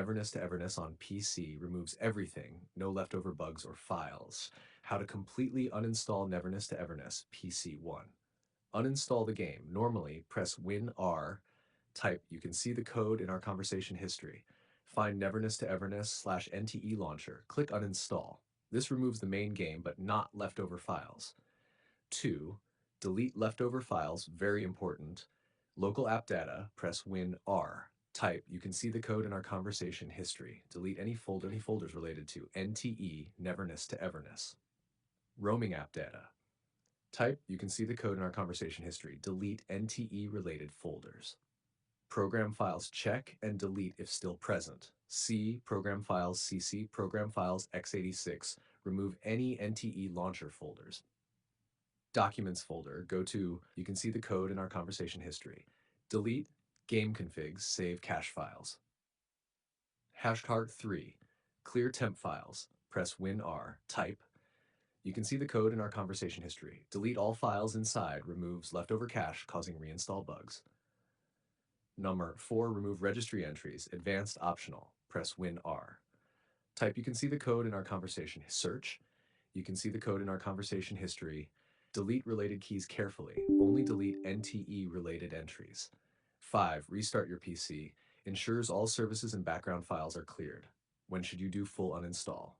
Neverness to Everness on PC removes everything, no leftover bugs or files. How to completely uninstall Neverness to Everness, PC 1. Uninstall the game. Normally, press Win-R, type "You can see the code in our conversation history." Find Neverness to Everness/NTE launcher. Click Uninstall. This removes the main game, but not leftover files. 2. Delete leftover files, very important. Local app data, press Win-R. Type "You can see the code in our conversation history." Delete any folders related to NTE, Neverness to Everness. Roaming app data. Type "You can see the code in our conversation history." Delete NTE related folders. Program files, check and delete if still present. C. Program files, CC. Program files, x86. Remove any NTE launcher folders. Documents folder, go to "You can see the code in our conversation history." Delete game configs, save cache files. Hashtag 3. Clear temp files. Press Win-R. Type "You can see the code in our conversation history." Delete all files inside, removes leftover cache, causing reinstall bugs. Number 4. Remove registry entries, advanced optional. Press Win-R. Type "You can see the code in our conversation." Search "You can see the code in our conversation history." Delete related keys carefully. Only delete NTE related entries. 5. Restart your PC. Ensures all services and background files are cleared. When should you do full uninstall?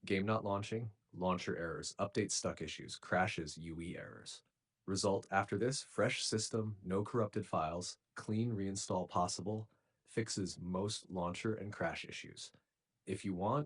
Game not launching, launcher errors, update stuck issues, crashes, UE errors. Result after this: fresh system, no corrupted files, clean reinstall possible, fixes most launcher and crash issues. If you want,